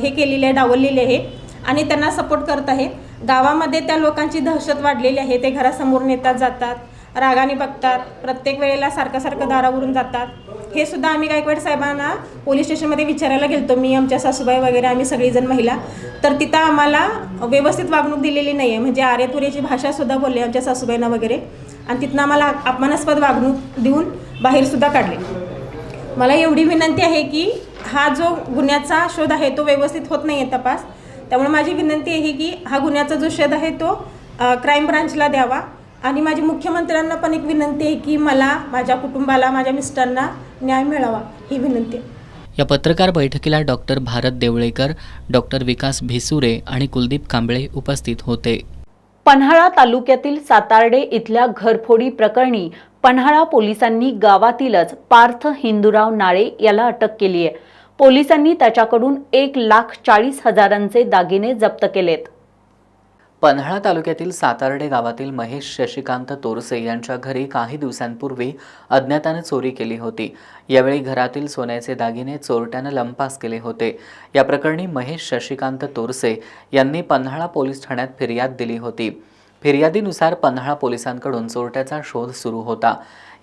हे केलेली आहे, डावललेली आहे आणि त्यांना सपोर्ट करत आहे. गावामध्ये त्या लोकांची दहशत वाढलेली आहे. ते घरासमोर नेतात, जातात, रागाने बघतात, प्रत्येक वेळेला सारखं दारावरून जातात. हे सुद्धा आम्ही गायकवाड साहेबांना पोलीस स्टेशनमध्ये विचारायला गेलतो, मी, आमच्या सासूबाई वगैरे आम्ही सगळीजण महिला. तर तिथं आम्हाला व्यवस्थित वागणूक दिलेली नाही आहे, म्हणजे आर्यतुर्याची भाषासुद्धा बोलली आमच्या सासूबाईंना वगैरे, आणि तिथनं आम्हाला अपमानास्पद वागणूक देऊन बाहेरसुद्धा काढले. मला एवढी विनंती आहे की हा जो गुन्ह्याचा शोध आहे तो व्यवस्थित होत नाही आहे तपास. त्यामुळे माझी विनंती आहे की हा गुन्ह्याचा जो शोध आहे तो क्राईम ब्रांचला द्यावा आणि माझी मुख्यमंत्र्यांना पण एक विनंती आहे की मला, माझ्या कुटुंबाला, माझ्या मिस्टरांना न्याय मिळावा ही विनंती आहे. या पत्रकार बैठकीला डॉक्टर भारत देवळेकर, डॉक्टर विकास भिसुरे आणि कुलदीप कांबळे उपस्थित होते. पन्हाळा तालुक्यातील सातार्डे इथल्या घरफोडी प्रकरणी पन्हाळा पोलिसांनी गावातीलच पार्थ हिंदूराव नाळे याला अटक केली आहे. पोलिसांनी त्याच्याकडून 1,40,000चे दागिने जप्त केलेत. पन्हाळा तालुक्यातील सातार्डे गावातील महेश शशिकांत तोरसे यांच्या घरी काही दिवसांपूर्वी अज्ञाताने चोरी केली होती. यावेळी घरातील सोन्याचे दागिने चोरट्यानं लंपास केले होते. या प्रकरणी महेश शशिकांत तोरसे यांनी पन्हाळा पोलीस ठाण्यात फिर्याद दिली होती. फिर्यादीनुसार पन्हाळा पोलिसांकडून चोरट्याचा शोध सुरू होता.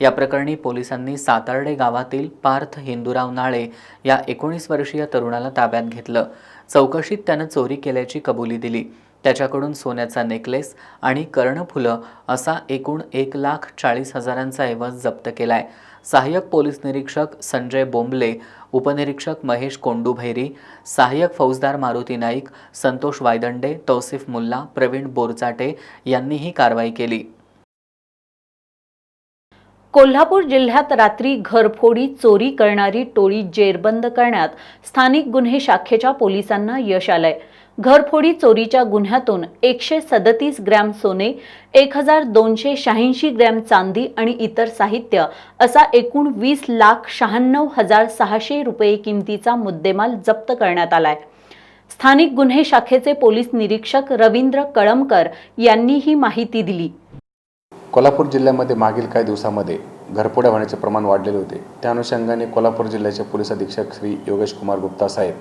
या प्रकरणी पोलिसांनी सातार्डे गावातील पार्थ हिंदूराव नाळे या 19 वर्षीय तरुणाला ताब्यात घेतलं. चौकशीत त्यानं चोरी केल्याची कबुली दिली. त्याच्याकडून सोन्याचा नेकलेस आणि कर्णफुलं असा एकूण 1,40,000चा ऐवज जप्त केलाय. सहाय्यक पोलीस निरीक्षक संजय बोंबले, उपनिरीक्षक महेश कोंडूभैरी, सहाय्यक फौजदार मारुती नाईक, संतोष वायदंडे, तौसिफ मुल्ला, प्रवीण बोरचाटे यांनी ही कारवाई केली. कोल्हापूर जिल्ह्यात रात्री घरफोडी चोरी करणारी टोळी जेरबंद करण्यात स्थानिक गुन्हे शाखेच्या पोलिसांना यश आलंय. घरफोडी चोरीच्या गुन्ह्यातून 137 ग्रॅम सोने, 1,286 ग्रॅम चांदी आणि इतर साहित्य असा एकूण 20,96,600 रुपये किमतीचा मुद्देमाल जप्त करण्यात आलाय. स्थानिक गुन्हे शाखेचे पोलीस निरीक्षक रवींद्र कळमकर यांनी ही माहिती दिली. कोल्हापूर जिल्ह्यामध्ये मागील काही दिवसामध्ये घरफोड्या होण्याचे प्रमाण वाढलेले होते. त्या अनुषंगाने कोल्हापूर जिल्ह्याचे पोलीस अधीक्षक श्री योगेश कुमार गुप्ता साहेब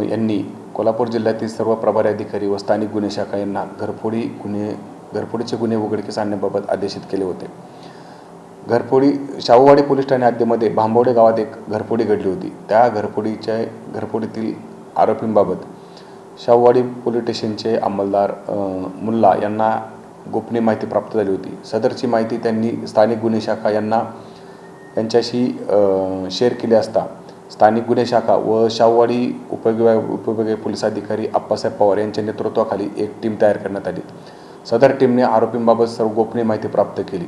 यांनी कोल्हापूर जिल्ह्यातील सर्व प्रभारी अधिकारी व स्थानिक गुन्हे शाखा यांना घरफोडीचे गुन्हे उघडकीस आणण्याबाबत आदेशित केले होते. शाहूवाडी पोलीस ठाणे हद्दीमध्ये भांबवडे गावात एक घरफोडी घडली होती. त्या घरफोडीतील आरोपींबाबत शाहूवाडी पोलीस स्टेशनचे अंमलदार मुल्ला यांना गोपनीय माहिती प्राप्त झाली होती. सदरची माहिती त्यांनी स्थानिक गुन्हे शाखा यांच्याशी शेअर केली असता स्थानिक गुन्हे शाखा व शाहूवाडी उपविभागीय पोलीस अधिकारी आप्पासाहेब पवार यांच्या नेतृत्वाखाली एक टीम तयार करण्यात आली. सदर टीमने आरोपींबाबत सर्व गोपनीय माहिती प्राप्त केली.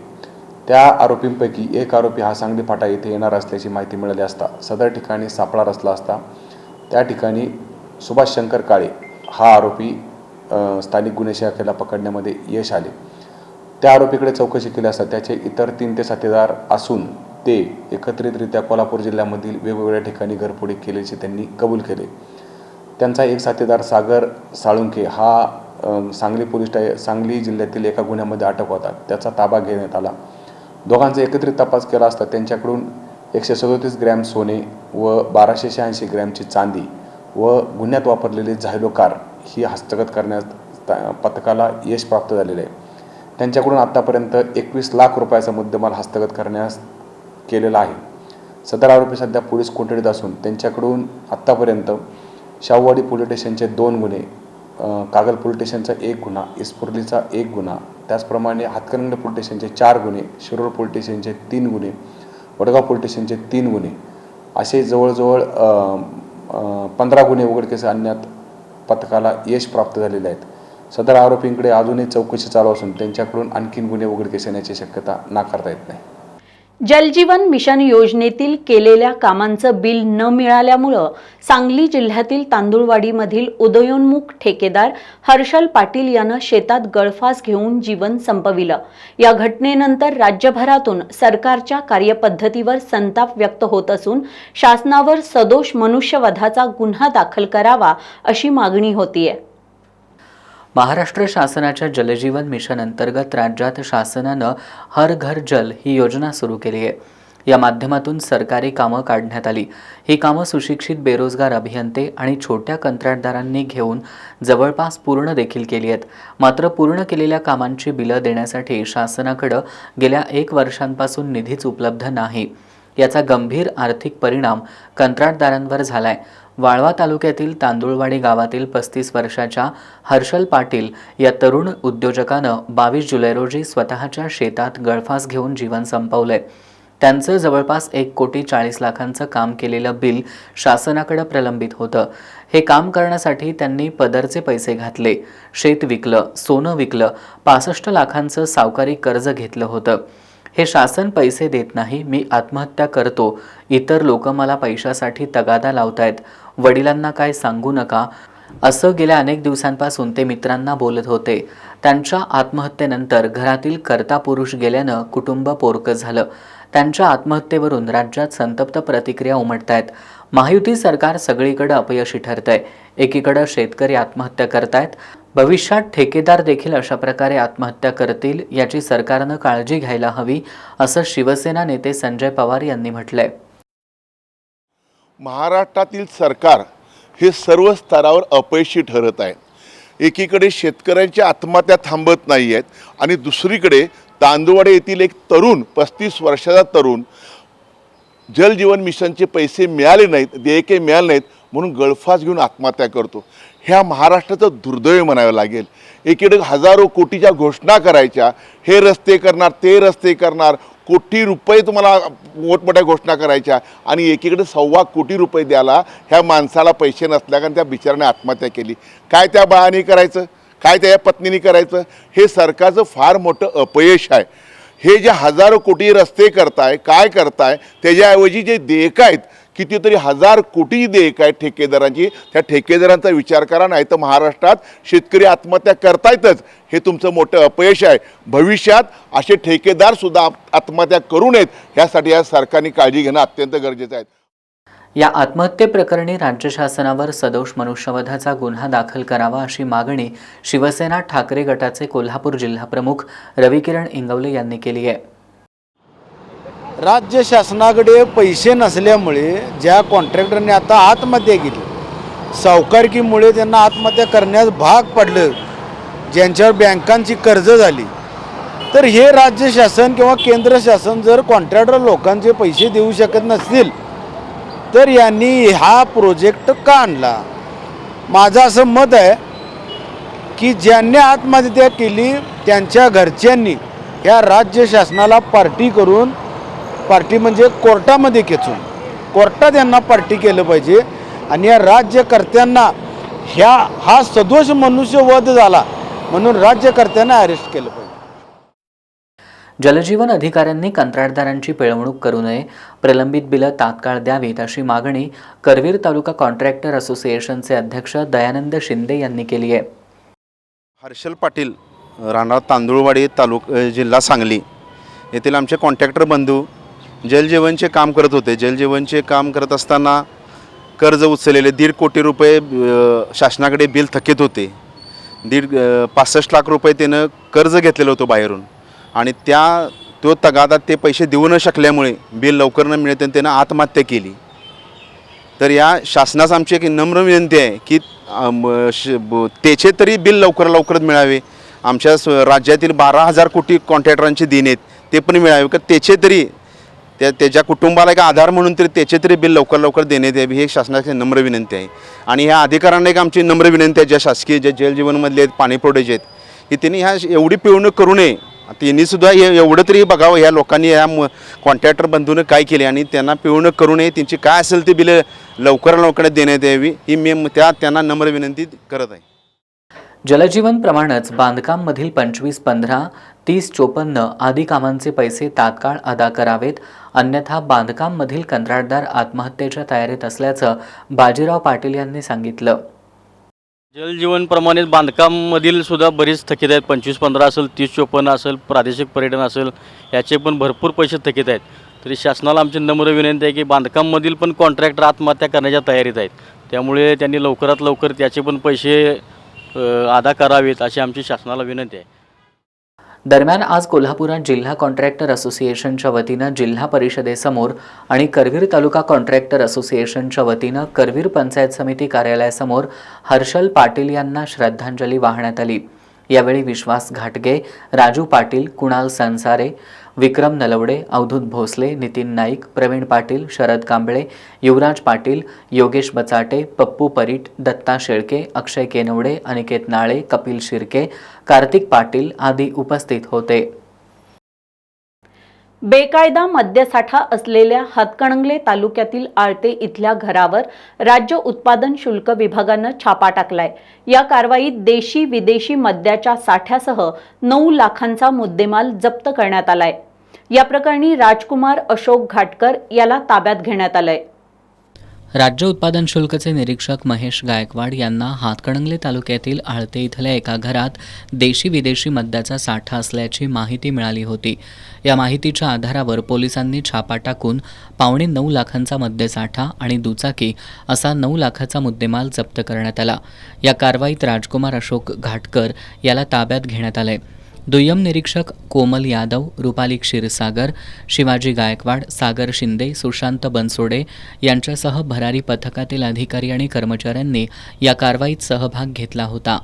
त्या आरोपींपैकी एक आरोपी हा सांगली फाटा येथे येणार असल्याची माहिती मिळाली असता सदर ठिकाणी सापळा रचला असता त्या ठिकाणी सुभाष शंकर काळे हा आरोपी स्थानिक गुन्हे शाखेला पकडण्यामध्ये यश आले. त्या आरोपीकडे चौकशी केली असता त्याचे इतर 3 ते साथीदार असून ते एकत्रितरित्या कोल्हापूर जिल्ह्यामधील वेगवेगळ्या ठिकाणी घरफोडी केल्याचे त्यांनी कबूल केले. त्यांचा एक साथीदार सागर साळुंके हा सांगली जिल्ह्यातील एका गुन्ह्यामध्ये अटक होता. त्याचा ताबा घेण्यात आला. दोघांचा एकत्रित तपास केला असता त्यांच्याकडून 137 ग्रॅम सोने व 1,286 ग्रॅमची चांदी व गुन्ह्यात वापरलेली झायलो कार ही हस्तगत करण्यास पथकाला यश प्राप्त झालेले आहे. त्यांच्याकडून आत्तापर्यंत 21 लाख रुपयाचा मुद्देमाल हस्तगत करण्यास केलेला आहे. सदर आरोपी सध्या पोलीस कोठडीत असून त्यांच्याकडून आत्तापर्यंत शाहूवाडी पोलीस स्टेशनचे 2 गुन्हे, कागल पोलीस स्टेशनचा 1 गुन्हा, इस्पुर्लीचा 1 गुन्हा, त्याचप्रमाणे हातकणंगले पोलीस स्टेशनचे 4 गुन्हे, शिरोळ पोलीस स्टेशनचे 3 गुन्हे, वडगाव पोलीस स्टेशनचे 3 गुन्हे असे जवळजवळ 15 गुन्हे उघडकीस आणण्यात पथकाला यश प्राप्त झालेले आहेत. सदर आरोपींकडे अजूनही चौकशी चालू असून त्यांच्याकडून आणखीन गुन्हे उघडकीस येण्याची शक्यता नाकारता येत नाही. जलजीवन मिशन योजनेतील केलेल्या कामांचं बिल न मिळाल्यामुळं सांगली जिल्ह्यातील तांदुळवाडीमधील उदयोन्मुख ठेकेदार हर्षल पाटील यानं शेतात गळफास घेऊन जीवन संपविलं. या घटनेनंतर राज्यभरातून सरकारच्या कार्यपद्धतीवर संताप व्यक्त होत असून शासनावर सदोष मनुष्यवधाचा गुन्हा दाखल करावा अशी मागणी होतीये. महाराष्ट्र शासनाच्या जलजीवन मिशन अंतर्गत राज्यात शासनानं हर घर जल ही योजना सुरू केली आहे. या माध्यमातून सरकारी कामं काढण्यात आली. ही कामं सुशिक्षित बेरोजगार अभियंते आणि छोट्या कंत्राटदारांनी घेऊन जवळपास पूर्ण देखील केली आहेत. मात्र पूर्ण केलेल्या कामांची बिलं देण्यासाठी शासनाकडे गेल्या 1 वर्षांपासून निधीच उपलब्ध नाही. याचा गंभीर आर्थिक परिणाम कंत्राटदारांवर झालाय. वाळवा तालुक्यातील तांदुळवाडी गावातील 35 वर्षाच्या हर्षल पाटील या तरुण उद्योजकानं 22 जुलै रोजी स्वतःच्या शेतात गळफास घेऊन जीवन संपवलंय. त्यांचं जवळपास 1,40,00,000 काम केलेलं बिल शासनाकडे प्रलंबित होतं. हे काम करण्यासाठी त्यांनी पदरचे पैसे घातले, शेत विकलं, सोनं विकलं, 65 लाखांचं सावकारी कर्ज घेतलं होतं. हे शासन पैसे देत नाही, मी आत्महत्या करतो, इतर लोक मला पैशासाठी तगादा लावतायत, वडिलांना काय सांगू नका, असं गेल्या अनेक दिवसांपासून ते मित्रांना बोलत होते. त्यांच्या आत्महत्येनंतर घरातील कर्ता पुरुष गेल्यानं कुटुंब पोरकं झालं. त्यांच्या आत्महत्येवरून राज्यात संतप्त प्रतिक्रिया उमटतायत. महायुती सरकार सगळीकडे अपयशी ठरतंय. एकीकडे शेतकरी आत्महत्या करतायत, भविष्यात ठेकेदार देखील अशा प्रकारे आत्महत्या करतील याची सरकारनं काळजी घ्यायला हवी, असं शिवसेना नेते संजय पवार यांनी म्हटलंय. महाराष्ट्रातील सरकार हे सर्व स्तरावर अपयशी ठरत आहे. एकीकडे शेतकऱ्यांच्या आत्महत्या थांबत नाही आहेत आणि दुसरीकडे तांदुळवाडी येथील एक तरुण 35 वर्षाचा तरुण जल जीवन मिशनचे पैसे मिळाले नाहीत, देयके मिळाले नाहीत म्हणून गळफास घेऊन आत्महत्या करतो. ह्या महाराष्ट्राचं दुर्दैव म्हणावं लागेल. एकीकडे हजारो कोटीच्या घोषणा करायच्या, हे रस्ते करणार, ते रस्ते करणार, कोटी रुपये तुम्हाला मोठमोठ्या घोषणा करायच्या आणि एकीकडे 1.25 कोटी रुपये द्यायला ह्या माणसाला पैसे नसल्या कारण त्या बिचाराने आत्महत्या केली. काय त्या बाळाने करायचं, काय त्या पत्नीने करायचं? हे सरकारचं फार मोठं अपयश आहे. हे जे हजारो कोटी रस्ते करताय, काय करताय, त्याच्याऐवजी जे देयकं आहेत, कितीतरी 1000 कोटी देयकं आहेत ठेकेदारांची, त्या ठेकेदारांचा विचार करा, नाही तर महाराष्ट्रात शेतकरी आत्महत्या करतायतच. हे तुमचं मोठं अपयश आहे. भविष्यात असे ठेकेदारसुद्धा आत्महत्या करू नयेत यासाठी या सरकारने काळजी घेणं अत्यंत गरजेचं आहे. या आत्महत्येप्रकरणी राज्य शासनावर सदोष मनुष्यवधाचा गुन्हा दाखल करावा अशी मागणी शिवसेना ठाकरे गटाचे कोल्हापूर जिल्हाप्रमुख रविकिरण इंगवले यांनी केली आहे. राज्य शासनाकडे पैसे नसल्यामुळे ज्या कॉन्ट्रॅक्टरने आता आत्महत्या केली, सावकारकीमुळे त्यांना आत्महत्या करण्यास भाग पडलं, ज्यांच्यावर बँकांची कर्ज झाली, तर हे राज्य शासन किंवा केंद्र शासन जर कॉन्ट्रॅक्टर लोकांचे पैसे देऊ शकत नसतील तर यांनी हा प्रोजेक्ट का आणला? माझं असं मत आहे की ज्यांनी आत्महत्या केली त्यांच्या घरच्यांनी या राज्य शासनाला पार्टी करून, पार्टी म्हणजे कोर्टामध्ये खेचून, कोर्टात यांना पार्टी केलं पाहिजे आणि या राज्यकर्त्यांना हा सदोष मनुष्यवध झाला म्हणून राज्यकर्त्यांना अरेस्ट केलं पाहिजे. जलजीवन अधिकाऱ्यांनी कंत्राटदारांची पिळवणूक करू नये, प्रलंबित बिलं तात्काळ द्यावीत अशी मागणी करवीर तालुका कॉन्ट्रॅक्टर असोसिएशनचे अध्यक्ष दयानंद शिंदे यांनी केली आहे. हर्षल पाटील, राहणार तांदूळवाडी, जिल्हा सांगली येथील आमचे कॉन्ट्रॅक्टर बंधू जलजीवनचे काम करत होते. जलजीवनचे काम करत असताना कर्ज उचललेले 1.5 कोटी रुपये शासनाकडे बिल थकीत होते. 65 लाख रुपये त्यानं कर्ज घेतलेलं होतं बाहेरून आणि तो तगादा ते पैसे देऊ न शकल्यामुळे बिल लवकर न मिळते त्यानं आत्महत्या केली. तर या शासनास आमची एक नम्र विनंती आहे की त्याचे तरी बिल लवकरात मिळावे. आमच्या राज्यातील 12,000 कोटी कॉन्ट्रॅक्टरांचे दिन आहेत ते पण मिळावे, का त्याचे तरी त्याच्या कुटुंबाला एक आधार म्हणून तरी त्याचे तरी बिल लवकर देण्यात यावी, ही शासनाची नम्र विनंती आहे. आणि ह्या अधिकाऱ्यांना एक आमची नम्र विनंती आहे, ज्या शासकीय ज्या जलजीवनमधले आहेत, पाणीपुरवठ्याचे आहेत, की त्यांनी ह्या एवढी पिळवणूक करू नये. त्यांनीसुद्धा एवढं तरी बघावं ह्या लोकांनी, या कॉन्ट्रॅक्टर बंधूनं काय केले आणि त्यांना पिळवणूक करू नये. त्यांची काय असेल ते बिलं लवकर देण्यात यावी, ही मी त्यांना नम्र विनंती करत आहे. जलजीवन प्रमाणेच बांधकाममधील 25, 15, 30, 54 आदी कामांचे पैसे तात्काळ अदा करावेत, अन्यथा बांधकाममधील कंत्राटदार आत्महत्येच्या तयारीत असल्याचं बाजीराव पाटील यांनी सांगितलं. जलजीवनप्रमाणेच बांधकाममधील सुद्धा बरीच थकीत आहेत. 25, 15 असेल, 30, 54 असेल, प्रादेशिक पर्यटन असेल, याचे पण भरपूर पैसे थकीत आहेत. तरी शासनाला आमची नम्र विनंती आहे की बांधकाममधील पण कॉन्ट्रॅक्टर आत्महत्या करण्याच्या तयारीत आहेत, त्यामुळे त्यांनी लवकरात लवकर त्याचे पण पैसे अदा करावेत अशी आमची शासनाला विनंती आहे. दरम्यान आज कोल्हापुरात जिल्हा कॉन्ट्रॅक्टर असोसिएशनच्या वतीनं जिल्हा परिषदेसमोर आणि करवीर तालुका कॉन्ट्रॅक्टर असोसिएशनच्या वतीनं करवीर पंचायत समिती कार्यालयासमोर हर्षल पाटील यांना श्रद्धांजली वाहण्यात आली. यावेळी विश्वास घाटगे, राजू पाटील, कुणाल संसारे, विक्रम नलवडे, अवधूत भोसले, नितीन नाईक, प्रवीण पाटील, शरद कांबळे, युवराज पाटील, योगेश बचाटे, पप्पू परीट, दत्ता शेळके, अक्षय केनवडे, अनिकेत नाळे, कपिल शिर्के, कार्तिक पाटील आदी उपस्थित होते. बेकायदा मद्यसाठा असलेल्या हातकणंगले तालुक्यातील आळते इथल्या घरावर राज्य उत्पादन शुल्क विभागानं छापा टाकलाय। या कारवाईत देशी विदेशी मद्याच्या साठ्यासह 9 लाखांचा मुद्देमाल जप्त करण्यात आलाय। या प्रकरणी राजकुमार अशोक घाटकर याला ताब्यात घेण्यात आलंय। राज्य उत्पादन शुल्कचे निरीक्षक महेश गायकवाड यांना हातकणंगले तालुक्यातील आळते इथल्या एका घरात देशी विदेशी मद्याचा साठा असल्याची माहिती मिळाली होती। या माहितीच्या आधारावर पोलिसांनी छापा टाकून 8.25 लाखांचा मद्यसाठा आणि दुचाकी असा 9 लाखाचा मुद्देमाल जप्त करण्यात आला। या कारवाईत राजकुमार अशोक घाटकर याला ताब्यात घेण्यात आले। दुय्यम निरीक्षक कोमल यादव, रुपाली क्षीरसागर, शिवाजी गायकवाड, सागर शिंदे, सुशांत बनसोडे यांच्यासह भरारी पथकातील अधिकारी आणि कर्मचाऱ्यांनी या कारवाईत सहभाग घेतला होता।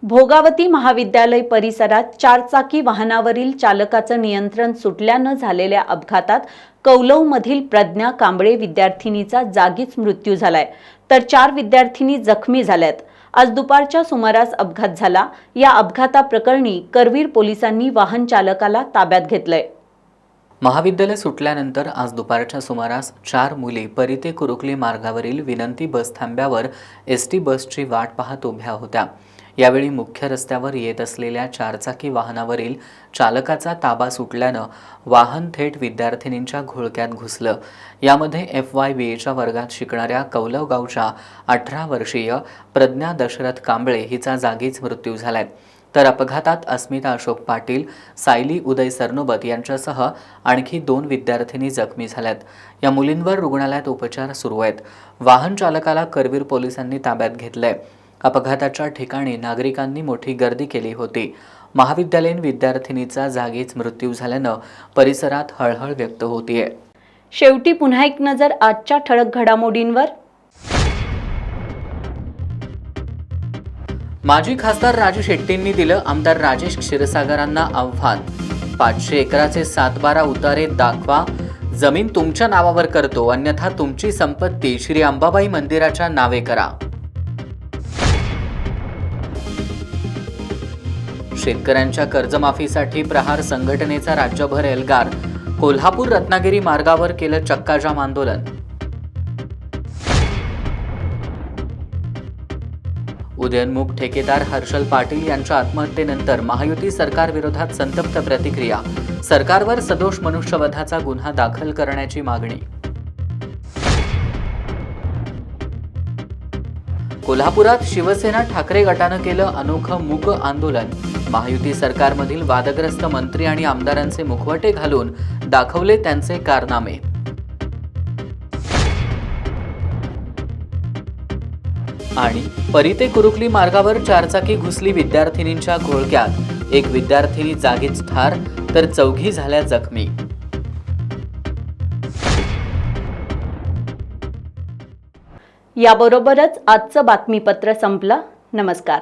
भोगावती महाविद्यालय परिसरात 4 चाकी वाहनावरील चालकाचं नियंत्रण सुटल्यानं झालेल्या अपघातात कौलवमधील प्रज्ञा कांबळे विद्यार्थिनीचा जागीच मृत्यू झालाय, तर 4 विद्यार्थिनी जखमी झाल्यात। आज दुपारच्या सुमारास अपघात झाला। या अपघाताप्रकरणी करवीर पोलिसांनी वाहन चालकाला ताब्यात घेतलंय। महाविद्यालय सुटल्यानंतर आज दुपारच्या सुमारास 4 मुली परिते कुरुकली मार्गावरील विनंती बस थांब्यावर एसटी बसची वाट पाहत उभ्या होत्या। यावेळी मुख्य रस्त्यावर येत असलेल्या 4 चाकी वाहनावरील चालकाचा ताबा सुटल्यानं वाहन थेट विद्यार्थिनींच्या घोळक्यात घुसलं। यामध्ये FYBAच्या वर्गात शिकणाऱ्या कौलव गावच्या 18 वर्षीय प्रज्ञा दशरथ कांबळे हिचा जागीच मृत्यू झालाय, तर अपघातात अस्मिता अशोक पाटील, सायली उदय सरनोबत यांच्यासह आणखी 2 विद्यार्थिनी जखमी झाल्यात। या मुलींवर रुग्णालयात उपचार सुरू आहेत। वाहन चालकाला करवीर पोलिसांनी ताब्यात घेतलंय। अपघाताच्या ठिकाणी नागरिकांनी मोठी गर्दी केली होती। महाविद्यालयीन विद्यार्थिनीचा जागीच मृत्यू झाल्यानं परिसरात हळहळ व्यक्त होतीये। शेवटी पुन्हा एक नजर आजच्या ठळक घडामोडींवर। माजी खासदार राजू शेट्टींनी दिलं आमदार राजेश क्षीरसागरांना आव्हान। 500 एकराचे 7-12 उतारे दाखवा, जमीन तुमच्या नावावर करतो, अन्यथा तुमची संपत्ती श्री अंबाबाई मंदिराच्या नावे करा। शेतकऱ्यांच्या कर्जमाफीसाठी प्रहार संघटनेचा राज्यभर एल्गार। कोल्हापूर रत्नागिरी मार्गावर केलं चक्काजाम आंदोलन। उदयनमुख ठेकेदार हर्षल पाटील यांच्या आत्महत्येनंतर महायुती सरकार विरोधात संतप्त प्रतिक्रिया। सरकारवर सदोष मनुष्यवधाचा गुन्हा दाखल करण्याची मागणी। कोल्हापुरात शिवसेना ठाकरे गटानं केलं अनोखं मूक आंदोलन। महायुती सरकारमधील वादग्रस्त मंत्री आणि आमदारांचे मुखवटे घालून दाखवले त्यांचे कारनामे। आणि परिते कुरुकली मार्गावर 4 चाकी घुसली विद्यार्थिनींच्या घोळक्यात, एक विद्यार्थिनी जागीच ठार तर 4घी झाल्या जखमी। याबरोबरच आजचं बातमीपत्र संपलं। नमस्कार।